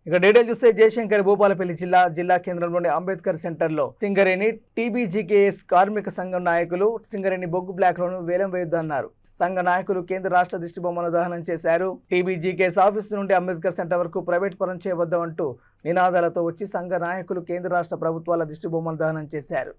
ఇక డీటెయిల్ చూస్తే జయశంకర్ భూపాలపల్లి జిల్లా కేంద్రంలోని అంబేద్కర్ సెంటర్లో సింగరేణి టీబీజీకేఎస్ కార్మిక సంఘం నాయకులు సింగరేణి బొగ్గు బ్లాక్లను వేలం వేయొద్దన్నారు. సంఘ నాయకులు కేంద్ర రాష్ట్ర దిష్టిబొమ్మను దహనం చేశారు. టీబీజీకేఎస్ ఆఫీసు నుండి అంబేద్కర్ సెంటర్ వరకు ప్రైవేట్ పరం చేయవద్దంటూ నినాదాలతో వచ్చి సంఘ నాయకులు కేంద్ర రాష్ట్ర ప్రభుత్వాల దిష్టిబొమ్మను దహనం చేశారు.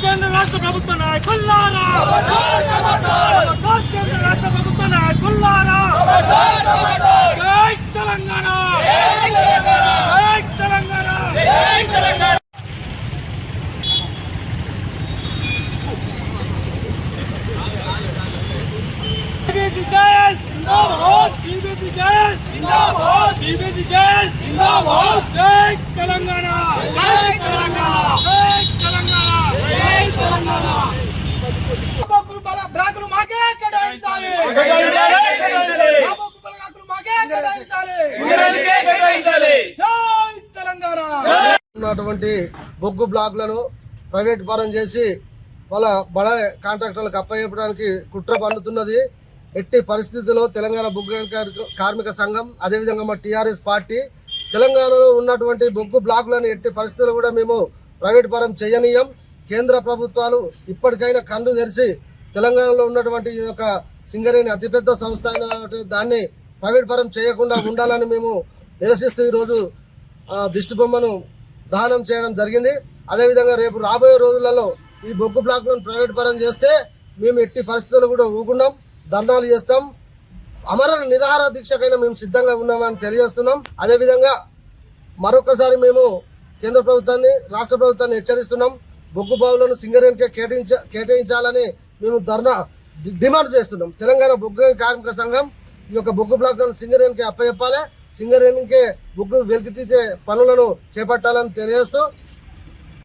కేంద్ర రాష్ట్ర ప్రభుత్వ నాయకులారా, కేంద్ర రాష్ట్ర ప్రభుత్వ నాయకులారా, జై తెలంగాణ, జై తెలంగాణ. టీబీజీకేఎస్ జిందాబాద్, టీబీజీకేఎస్ జిందాబాద్, టీబీజీకేఎస్ జిందాబాద్. జై తెలంగాణ, జై తెలంగాణ, జై తెలంగాణ, జై తెలంగాణ. బ్లాకులు మాకే కేటాయించాలి, మాకే కేటాయించాలి. జై తెలంగాణ. ఉన్నటువంటి బొగ్గు బ్లాక్లను ప్రైవేట్ పరం చేసి వాళ్ళ బడ కాంట్రాక్టర్లకు అప్పచెప్పడానికి కుట్ర పన్నుతున్నది. ఎట్టి పరిస్థితుల్లో తెలంగాణ బొగ్గు కార్మిక సంఘం, అదేవిధంగా మా టీఆర్ఎస్ పార్టీ తెలంగాణలో ఉన్నటువంటి బొగ్గు బ్లాకులను ఎట్టి పరిస్థితుల్లో కూడా మేము ప్రైవేట్ పరం చేయనీయం. కేంద్ర ప్రభుత్వాలు ఇప్పటికైనా కన్ను తెరిచి తెలంగాణలో ఉన్నటువంటి ఈ యొక్క సింగరేణి అతిపెద్ద సంస్థ అయిన దాన్ని ప్రైవేట్ పరం చేయకుండా ఉండాలని మేము నిరసిస్తూ ఈరోజు దిష్టిబొమ్మను దహనం చేయడం జరిగింది. అదేవిధంగా రేపు రాబోయే రోజులలో ఈ బొగ్గు బ్లాక్లను ప్రైవేట్ పరం చేస్తే మేము ఎట్టి పరిస్థితుల్లో కూడా ఊకున్నాం, ధర్నాలు చేస్తాం, అమరణ నిరాహార దీక్షకైనా మేము సిద్ధంగా ఉన్నామని తెలియజేస్తున్నాం. అదేవిధంగా మరొకసారి మేము కేంద్ర ప్రభుత్వాన్ని, రాష్ట్ర ప్రభుత్వాన్ని హెచ్చరిస్తున్నాం. బొగ్గు బావులను సింగరేణికే కేటాయించాలని మేము ధర్నా డిమాండ్ చేస్తున్నాం. తెలంగాణ బొగ్గు కార్మిక సంఘం ఈ యొక్క బొగ్గు బ్లాక్లను సింగరేణికి అప్పచెప్పాలి, సింగరేణికే బొగ్గు వెలికి తీసే పనులను చేపట్టాలని తెలియజేస్తూ